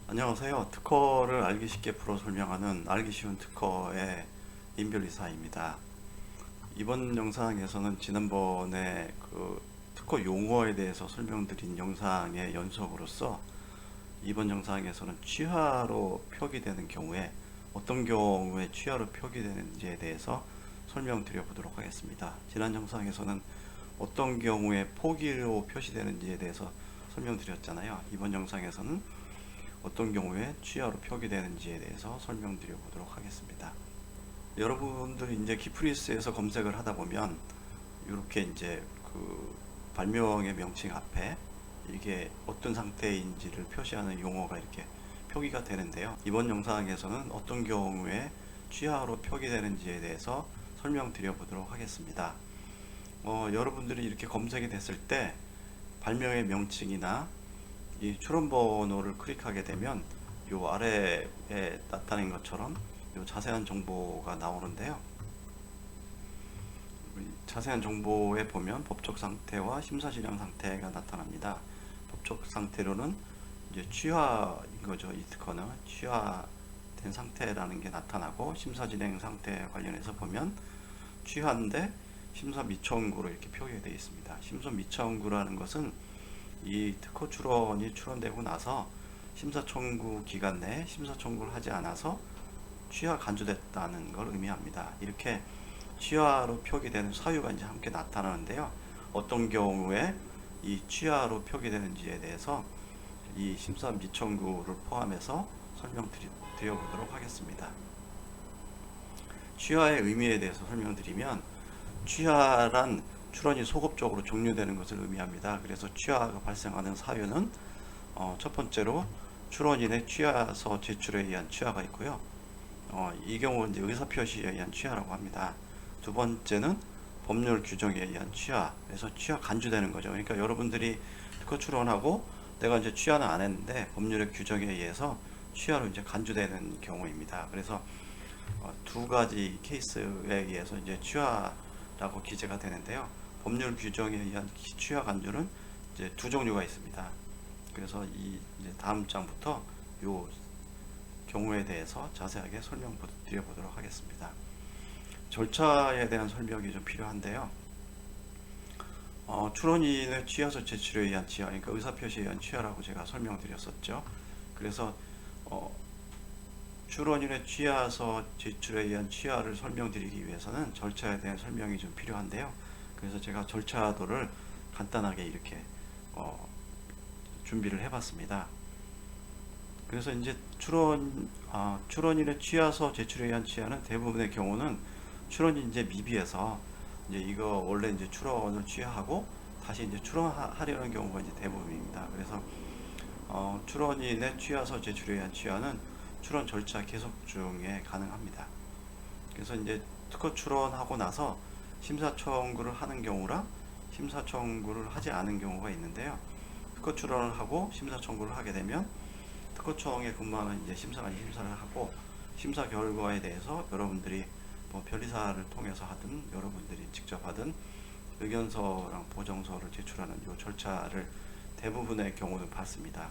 안녕하세요. 특허를 알기 쉽게 풀어 설명하는 알기 쉬운 특허의 임별이사입니다. 이번 영상에서는 지난번에 특허 용어에 대해서 설명드린 영상의 연속으로서 이번 영상에서는 취하로 표기되는 경우에 어떤 경우에 취하로 표기되는지에 대해서 설명드려 보도록 하겠습니다. 지난 영상에서는 어떤 경우에 포기로 표시되는지에 대해서 설명드렸잖아요. 이번 영상에서는 어떤 경우에 취하로 표기되는지에 대해서 설명드려 보도록 하겠습니다. 여러분들이 이제 키프리스에서 검색을 하다 보면 이렇게 이제 발명의 명칭 앞에 이게 어떤 상태인지를 표시하는 용어가 이렇게 표기가 되는데요. 이번 영상에서는 어떤 경우에 취하로 표기되는지에 대해서 설명드려 보도록 하겠습니다. 여러분들이 이렇게 검색이 됐을 때 발명의 명칭이나 이 출원번호를 클릭하게 되면 이 아래에 나타낸 것처럼 이 자세한 정보가 나오는데요. 자세한 정보에 보면 법적 상태와 심사 진행 상태가 나타납니다. 법적 상태로는 이제 취하인 거죠. 이 특허는 취하된 상태라는 게 나타나고, 심사 진행 상태 관련해서 보면 취하인데 심사 미청구로 이렇게 표기되어 있습니다. 심사 미청구라는 것은 이 특허 출원이 출원되고 나서 심사 청구 기간 내에 심사 청구를 하지 않아서 취하 간주됐다는 걸 의미합니다. 이렇게 취하로 표기되는 사유가 이제 함께 나타나는데요. 어떤 경우에 이 취하로 표기되는지에 대해서 이 심사 미청구를 포함해서 설명드려 보도록 하겠습니다. 취하의 의미에 대해서 설명드리면, 취하란 출원이 소급적으로 종료되는 것을 의미합니다. 그래서 취하가 발생하는 사유는 첫 번째로 출원인의 취하서 제출에 의한 취하가 있고요. 이 경우는 이제 의사표시에 의한 취하라고 합니다. 두 번째는 법률 규정에 의한 취하, 그래서 취하 간주되는 거죠. 그러니까 여러분들이 특허 출원하고 내가 이제 취하는 안 했는데 법률의 규정에 의해서 취하로 이제 간주되는 경우입니다. 그래서 두 가지 케이스에 의해서 이제 취하라고 기재가 되는데요. 법률 규정에 의한 취하 간주는 이제 두 종류가 있습니다. 그래서 이제 다음 장부터 요 경우에 대해서 자세하게 설명드려 보도록 하겠습니다. 절차에 대한 설명이 좀 필요한데요. 출원인의 취하서 제출에 의한 취하, 그러니까 의사표시에 의한 취하라고 제가 설명드렸었죠. 그래서 출원인의 취하서 제출에 의한 취하를 설명드리기 위해서는 절차에 대한 설명이 좀 필요한데요. 그래서 제가 절차도를 간단하게 이렇게 준비를 해봤습니다. 그래서 이제 출원인의 취하서 제출에 의한 취하는 대부분의 경우는 출원이 이제 미비해서 이제 이거 원래 이제 출원을 취하하고 다시 이제 출원하려는 경우가 이제 대부분입니다. 그래서 출원인의 취하서 제출에 의한 취하는 출원 절차 계속 중에 가능합니다. 그래서 이제 특허 출원하고 나서 심사 청구를 하는 경우랑 심사 청구를 하지 않은 경우가 있는데요. 특허 출원을 하고 심사 청구를 하게 되면 특허청에 근무하는 이제 심사관이 심사를 하고, 심사 결과에 대해서 여러분들이 뭐 변리사를 통해서 하든 여러분들이 직접 하든 의견서랑 보정서를 제출하는 이 절차를 대부분의 경우는 받습니다.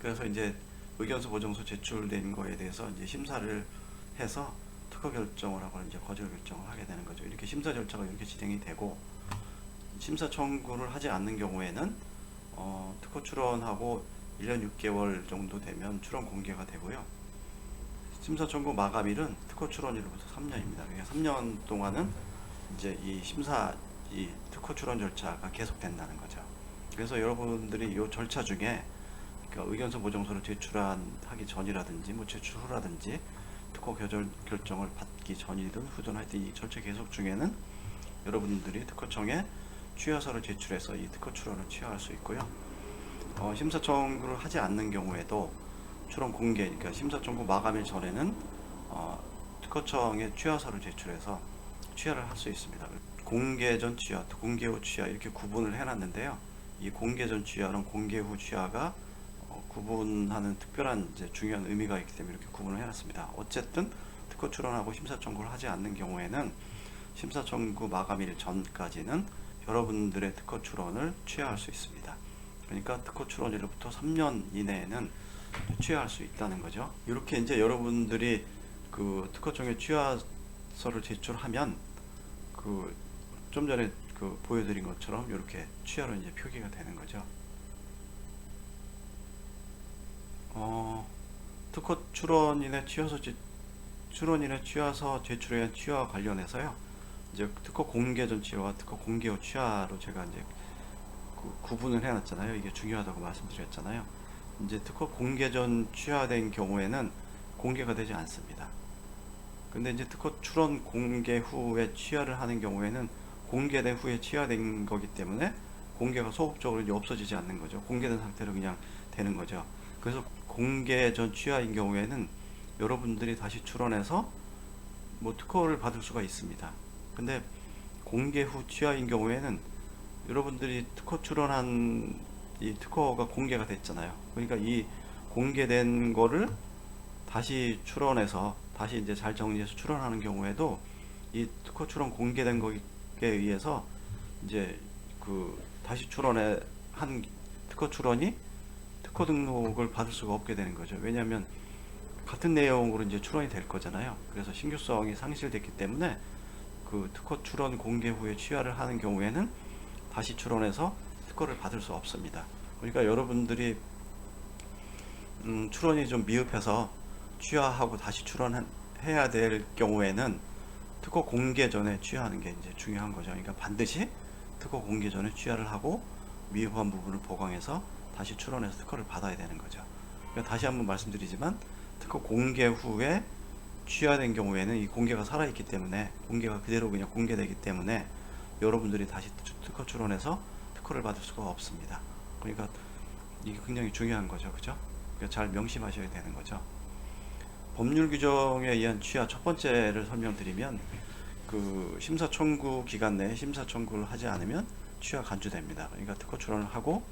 그래서 이제 의견서 보정서 제출된 거에 대해서 이제 심사를 해서 특허 결정을 하거나 이제 거절 결정을 하게 되는 거죠. 이렇게 심사 절차가 이렇게 진행이 되고, 심사 청구를 하지 않는 경우에는 특허 출원하고 1년 6개월 정도 되면 출원 공개가 되고요. 심사 청구 마감일은 특허 출원일로부터 3년입니다. 그러니까 3년 동안은 이제 이 특허 출원 절차가 계속된다는 거죠. 그래서 여러분들이 이 절차 중에 그러니까 의견서 보정서를 제출하기 전이라든지 뭐 제출 후라든지 특허 결정을 받기 전이든 후든 하여튼 이 절차 계속 중에는 여러분들이 특허청에 취하서를 제출해서 이 특허 출원을 취하할 수 있고요. 심사 청구를 하지 않는 경우에도 출원 공개, 그러니까 심사 청구 마감일 전에는 특허청에 취하서를 제출해서 취하를 할 수 있습니다. 공개 전 취하, 공개 후 취하 이렇게 구분을 해놨는데요. 이 공개 전 취하랑 공개 후 취하가 구분하는 특별한 이제 중요한 의미가 있기 때문에 이렇게 구분을 해놨습니다. 어쨌든 특허 출원하고 심사 청구를 하지 않는 경우에는 심사 청구 마감일 전까지는 여러분들의 특허 출원을 취하할 수 있습니다. 그러니까 특허 출원일로부터 3년 이내에는 취하할 수 있다는 거죠. 이렇게 이제 여러분들이 그 특허청에 취하서를 제출하면 그 좀 전에 그 보여드린 것처럼 이렇게 취하로 이제 표기가 되는 거죠. 특허 출원인의 취하서 제출에 의한 취하와 관련해서요. 이제 특허 공개 전 취하와 특허 공개 후 취하로 제가 이제 구분을 해놨잖아요. 이게 중요하다고 말씀드렸잖아요. 이제 특허 공개 전 취하된 경우에는 공개가 되지 않습니다. 근데 이제 특허 출원 공개 후에 취하를 하는 경우에는 공개된 후에 취하된 거기 때문에 공개가 소극적으로 이제 없어지지 않는 거죠. 공개된 상태로 그냥 되는 거죠. 그래서 공개 전 취하인 경우에는 여러분들이 다시 출원해서 뭐 특허를 받을 수가 있습니다. 근데 공개 후 취하인 경우에는 여러분들이 특허 출원한 이 특허가 공개가 됐잖아요. 그러니까 이 공개된 거를 다시 출원해서 다시 이제 잘 정리해서 출원하는 경우에도 이 특허 출원 공개된 거에 의해서 이제 그 다시 출원에 한 특허 출원이 특허 등록을 받을 수가 없게 되는 거죠. 왜냐하면 같은 내용으로 이제 출원이 될 거잖아요. 그래서 신규성이 상실됐기 때문에 그 특허 출원 공개 후에 취하를 하는 경우에는 다시 출원해서 특허를 받을 수 없습니다. 그러니까 여러분들이 출원이 좀 미흡해서 취하하고 다시 출원해야 될 경우에는 특허 공개 전에 취하하는 게 이제 중요한 거죠. 그러니까 반드시 특허 공개 전에 취하를 하고 미흡한 부분을 보강해서 다시 출원해서 특허를 받아야 되는 거죠. 그러니까 다시 한번 말씀드리지만 특허 공개 후에 취하된 경우에는 이 공개가 살아있기 때문에 공개가 그대로 그냥 공개되기 때문에 여러분들이 다시 특허 출원해서 특허를 받을 수가 없습니다. 그러니까 이게 굉장히 중요한 거죠. 그죠? 그러니까 잘 명심하셔야 되는 거죠. 법률 규정에 의한 취하 첫 번째를 설명드리면 그 심사 청구 기간 내에 심사 청구를 하지 않으면 취하 간주됩니다. 그러니까 특허 출원을 하고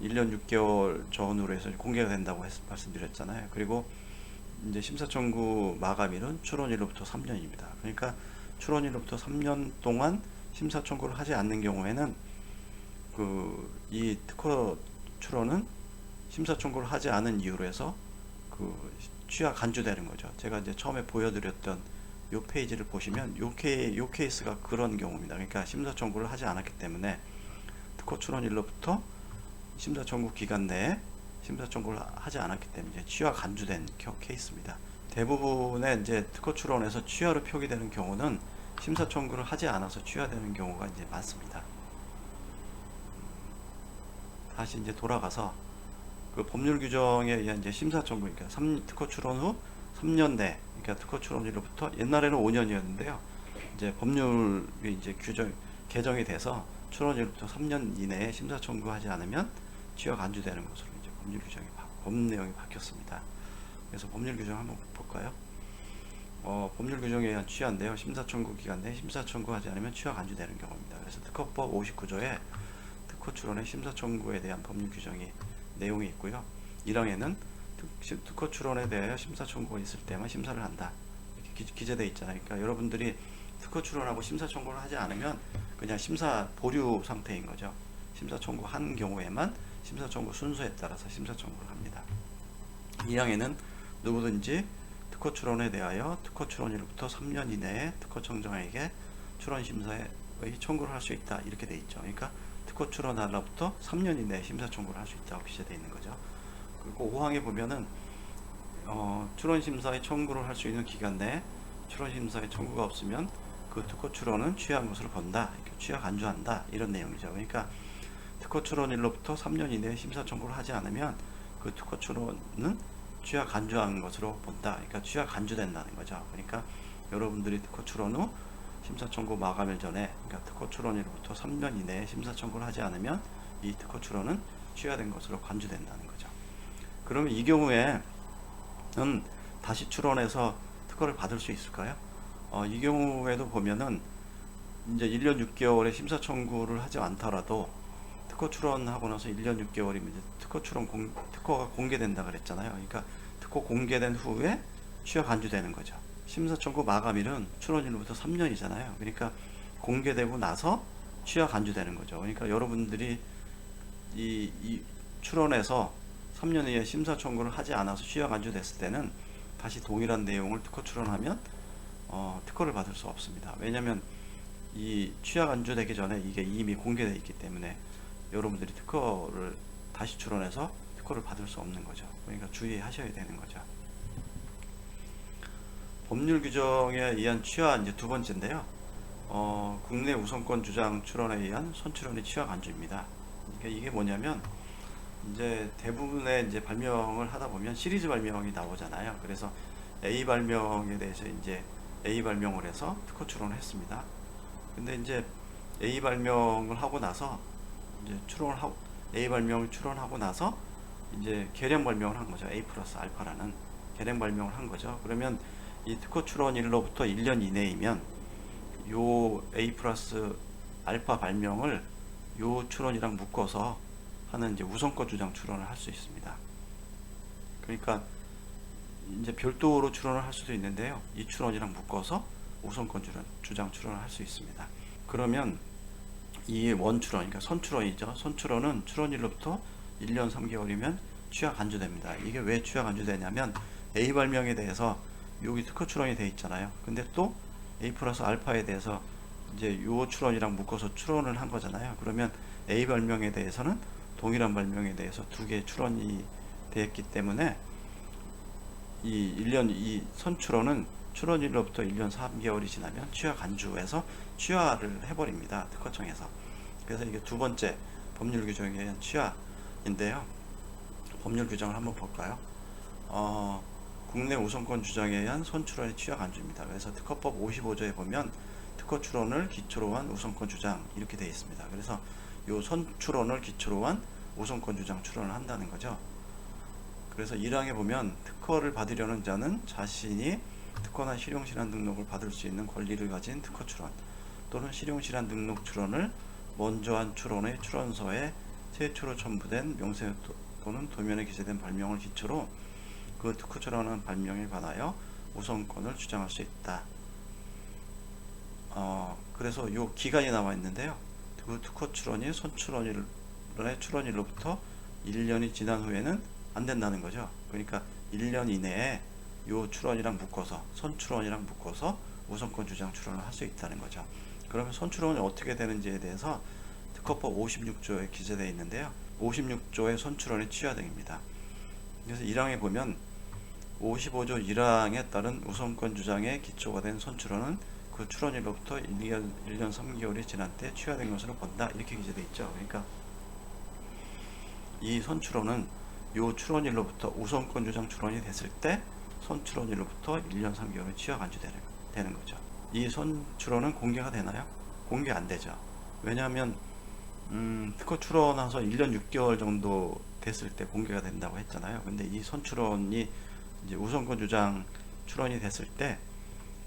1년 6개월 전후로 해서 공개가 된다고 말씀드렸잖아요. 그리고 이제 심사 청구 마감일은 출원일로부터 3년입니다. 그러니까 출원일로부터 3년 동안 심사 청구를 하지 않는 경우에는 이 특허 출원은 심사 청구를 하지 않은 이유로 해서 취하 간주되는 거죠. 제가 이제 처음에 보여드렸던 이 페이지를 보시면 요 케이스가 그런 경우입니다. 그러니까 심사 청구를 하지 않았기 때문에 특허 출원일로부터 심사 청구 기간 내에 심사 청구를 하지 않았기 때문에 취하 간주된 케이스입니다. 대부분의 이제 특허 출원에서 취하로 표기되는 경우는 심사 청구를 하지 않아서 취하되는 경우가 이제 많습니다. 다시 이제 돌아가서 그 법률 규정에 의한 이제 심사 청구, 그러니까 특허 출원 후 3년 내, 그러니까 특허 출원일로부터 옛날에는 5년이었는데요. 이제 법률이 이제 개정이 돼서 출원일로부터 3년 이내에 심사 청구하지 않으면 취하 간주되는 것으로 이제 법 내용이 바뀌었습니다. 그래서 법률 규정 한번 볼까요? 법률 규정에 의한 취하인데요. 심사 청구 기간 내에 심사 청구하지 않으면 취하 간주되는 경우입니다. 그래서 특허법 59조에 특허 출원의 심사 청구에 대한 법률 규정이 내용이 있고요. 1항에는 특허 출원에 대하여 심사 청구가 있을 때만 심사를 한다. 이렇게 기재되어 있잖아요. 그러니까 여러분들이 특허 출원하고 심사 청구를 하지 않으면 그냥 심사 보류 상태인 거죠. 심사 청구한 경우에만 심사 청구 순서에 따라서 심사 청구를 합니다. 2항에는 누구든지 특허 출원에 대하여 특허 출원일로부터 3년 이내에 특허청장에게 출원 심사의 청구를 할 수 있다. 이렇게 돼 있죠. 그러니까 특허 출원 날로부터 3년 이내에 심사 청구를 할 수 있다고 기재되어 있는 거죠. 그리고 5항에 보면은 출원 심사에 청구를 할 수 있는 기간 내에 출원 심사에 청구가 없으면 그 특허 출원은 취하한 것으로 본다. 취하 간주한다. 이런 내용이죠. 그러니까 특허 출원일로부터 3년 이내에 심사 청구를 하지 않으면 그 특허 출원은 취하 간주한 것으로 본다. 그러니까 취하 간주된다는 거죠. 그러니까 여러분들이 특허 출원 후 심사 청구 마감일 전에, 그러니까 특허 출원일로부터 3년 이내에 심사 청구를 하지 않으면 이 특허 출원은 취하된 것으로 간주된다는 거죠. 그러면 이 경우에는 다시 출원해서 특허를 받을 수 있을까요? 이 경우에도 보면은 이제 1년 6개월의 심사 청구를 하지 않더라도 특허 출원하고 나서 1년 6개월이면 이제 특허가 공개된다 그랬잖아요. 그러니까 특허 공개된 후에 취하 간주되는 거죠. 심사 청구 마감일은 출원일로부터 3년이잖아요. 그러니까 공개되고 나서 취하 간주되는 거죠. 그러니까 여러분들이 이 출원해서 3년 이내 심사 청구를 하지 않아서 취하 간주됐을 때는 다시 동일한 내용을 특허 출원하면 특허를 받을 수 없습니다. 왜냐하면 이 취하 간주되기 전에 이게 이미 공개되어 있기 때문에 여러분들이 특허를 다시 출원해서 특허를 받을 수 없는 거죠. 그러니까 주의하셔야 되는 거죠. 법률 규정에 의한 취하 이제 두 번째인데요. 국내 우선권 주장 출원에 의한 선출원의 취하 간주입니다. 그러니까 이게 뭐냐면 이제 대부분의 이제 발명을 하다 보면 시리즈 발명이 나오잖아요. 그래서 A 발명에 대해서 이제 A 발명을 해서 특허 출원을 했습니다. 근데 이제 A 발명을 하고 나서 이제 A 발명을 출원하고 나서 이제 개량 발명을 한 거죠. A 플러스 알파라는 개량 발명을 한 거죠. 그러면 이 특허 출원일로부터 1년 이내이면 요 A 플러스 알파 발명을 요 출원이랑 묶어서 하는 이제 우선권 주장 출원을 할 수 있습니다. 그러니까 이제 별도로 출원을 할 수도 있는데요. 이 출원이랑 묶어서 우선권 주장 출원을 할 수 있습니다. 그러면 이 원출원, 그러니까 선출원이죠. 선출원은 출원일로부터 1년 3개월이면 취하 간주됩니다. 이게 왜 취하 간주되냐면 A 발명에 대해서 여기 특허 출원이 되어 있잖아요. 근데 또 A 플러스 알파에 대해서 이제 요 출원이랑 묶어서 출원을 한 거잖아요. 그러면 A 발명에 대해서는 동일한 발명에 대해서 두 개의 출원이 되었기 때문에 이 선출원은 출원일로부터 1년 3개월이 지나면 취하 간주해서 취하를 해버립니다. 특허청에서. 그래서 이게 두 번째 법률 규정에 의한 취하인데요. 법률 규정을 한번 볼까요? 국내 우선권 주장에 의한 선출원의 취하 간주입니다. 그래서 특허법 55조에 보면 특허 출원을 기초로 한 우선권 주장 이렇게 되어 있습니다. 그래서 요 선출원을 기초로 한 우선권 주장 출원을 한다는 거죠. 그래서 1항에 보면 특허를 받으려는 자는 자신이 특허나 실용실한 등록을 받을 수 있는 권리를 가진 특허 출원 또는 실용실한 등록 출원을 먼저 한 출원의 출원서에 최초로 첨부된 명세 또는 도면에 기재된 발명을 기초로 그 특허 출원한 발명에 관하여 우선권을 주장할 수 있다. 그래서 요 기간이 나와 있는데요. 그 특허 출원이 선출원의 출원일로부터 1년이 지난 후에는 안 된다는 거죠. 그러니까 1년 이내에 요 출원이랑 묶어서 선출원이랑 묶어서 우선권 주장 출원을 할 수 있다는 거죠. 그러면 선출원이 어떻게 되는지에 대해서 특허법 56조에 기재되어 있는데요. 56조의 선출원의 취하 등입니다. 그래서 1항에 보면 55조 1항에 따른 우선권 주장의 기초가 된 선출원은 그 출원일로부터 1년 3개월이 지난 때 취하된 것으로 본다. 이렇게 기재되어 있죠. 그러니까 이 선출원은 요 출원일로부터 우선권 주장 출원이 됐을 때 선출원일로부터 1년 3개월은 취하 간주되는 거죠. 이 선출원은 공개가 되나요? 공개 안 되죠. 왜냐하면 특허 출원해서 1년 6개월 정도 됐을 때 공개가 된다고 했잖아요. 근데 이 선출원이 이제 우선권 주장 출원이 됐을 때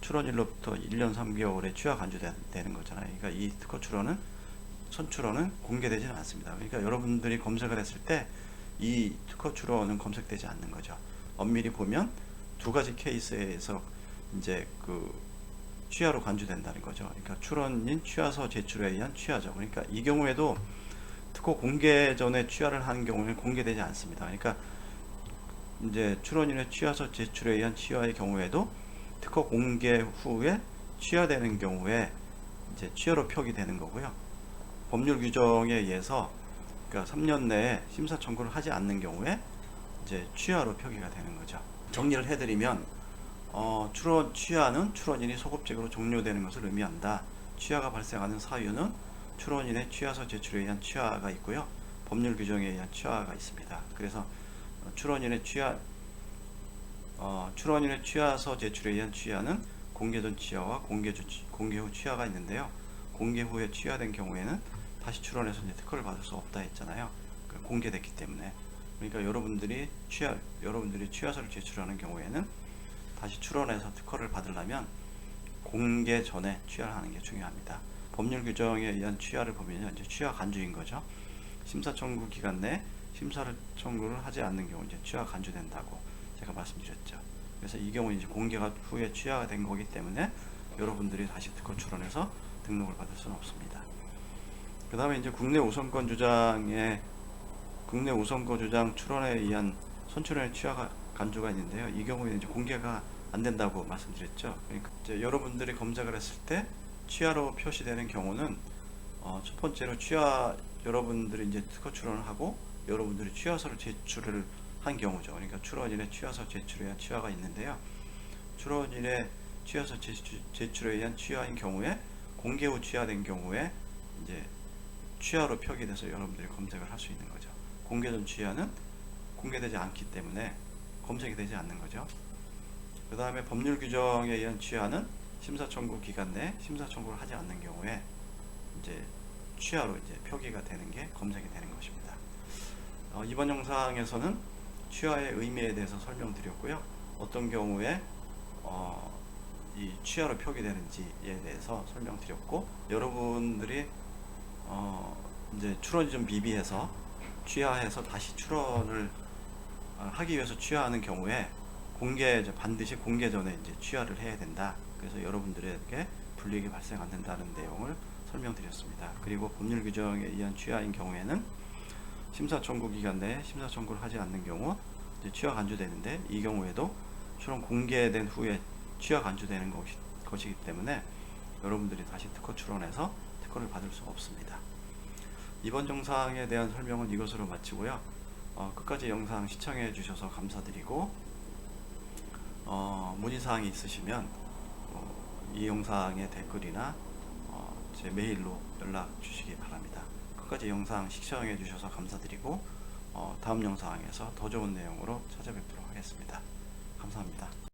출원일로부터 1년 3개월에 취하 간주되는 거잖아요. 그러니까 이 특허 선출원은 공개되지는 않습니다. 그러니까 여러분들이 검색을 했을 때 이 특허 출원은 검색되지 않는 거죠. 엄밀히 보면 두 가지 케이스에서 이제 그 취하로 간주된다는 거죠. 그러니까 출원인 취하서 제출에 의한 취하죠. 그러니까 이 경우에도 특허 공개 전에 취하를 하는 경우는 공개되지 않습니다. 그러니까 이제 출원인의 취하서 제출에 의한 취하의 경우에도 특허 공개 후에 취하되는 경우에 이제 취하로 표기되는 거고요. 법률 규정에 의해서 그러니까 3년 내에 심사 청구를 하지 않는 경우에 이제 취하로 표기가 되는 거죠. 정리를 해드리면 취하는 출원인이 소급적으로 종료되는 것을 의미한다. 취하가 발생하는 사유는 출원인의 취하서 제출에 의한 취하가 있고요. 법률 규정에 의한 취하가 있습니다. 그래서 출원인의 취하서 제출에 의한 취하는 공개 전 취하와 공개 후 취하가 있는데요. 공개 후에 취하된 경우에는 다시 출원해서 이제 특허를 받을 수 없다 했잖아요. 공개됐기 때문에. 그러니까 여러분들이 취하서를 제출하는 경우에는 다시 출원해서 특허를 받으려면 공개 전에 취하를 하는 게 중요합니다. 법률 규정에 의한 취하를 보면 이제 취하 간주인 거죠. 심사 청구 기간 내 심사를 청구를 하지 않는 경우 이제 취하 간주된다고 제가 말씀드렸죠. 그래서 이 경우 이제 공개가 후에 취하가 된 거기 때문에 여러분들이 다시 특허 출원해서 등록을 받을 수는 없습니다. 그 다음에 이제 국내 우선권 주장에 국내 우선 거주장 출원에 의한 선출원의 취하 간주가 있는데요. 이 경우에는 이제 공개가 안 된다고 말씀드렸죠. 그러니까 이제 여러분들이 검색을 했을 때 취하로 표시되는 경우는 첫 번째로 취하 여러분들이 이제 특허 출원을 하고 여러분들이 취하서를 제출을 한 경우죠. 그러니까 출원인의 취하서 제출에 의한 취하가 있는데요. 출원인의 취하서 제출에 의한 취하인 경우에 공개 후 취하된 경우에 이제 취하로 표기돼서 여러분들이 검색을 할 수 있는 거죠. 공개 전 취하는 공개되지 않기 때문에 검색이 되지 않는 거죠. 그 다음에 법률 규정에 의한 취하는 심사 청구 기간 내 심사 청구를 하지 않는 경우에 이제 취하로 이제 표기가 되는 게 검색이 되는 것입니다. 이번 영상에서는 취하의 의미에 대해서 설명드렸고요. 어떤 경우에 이 취하로 표기되는지에 대해서 설명드렸고, 여러분들이 이제 출원이 좀 미비해서 취하해서 다시 출원을 하기 위해서 취하하는 경우에 반드시 공개 전에 이제 취하를 해야 된다. 그래서 여러분들에게 불이익이 발생 안 된다는 내용을 설명드렸습니다. 그리고 법률 규정에 의한 취하인 경우에는 심사 청구 기간 내에 심사 청구를 하지 않는 경우 이제 취하 간주되는데, 이 경우에도 출원 공개된 후에 취하 간주되는 것이기 때문에 여러분들이 다시 특허 출원해서 특허를 받을 수 없습니다. 이번 영상에 대한 설명은 이것으로 마치고요. 끝까지 영상 시청해 주셔서 감사드리고, 문의사항이 있으시면 이 영상의 댓글이나 제 메일로 연락 주시기 바랍니다. 끝까지 영상 시청해 주셔서 감사드리고, 다음 영상에서 더 좋은 내용으로 찾아뵙도록 하겠습니다. 감사합니다.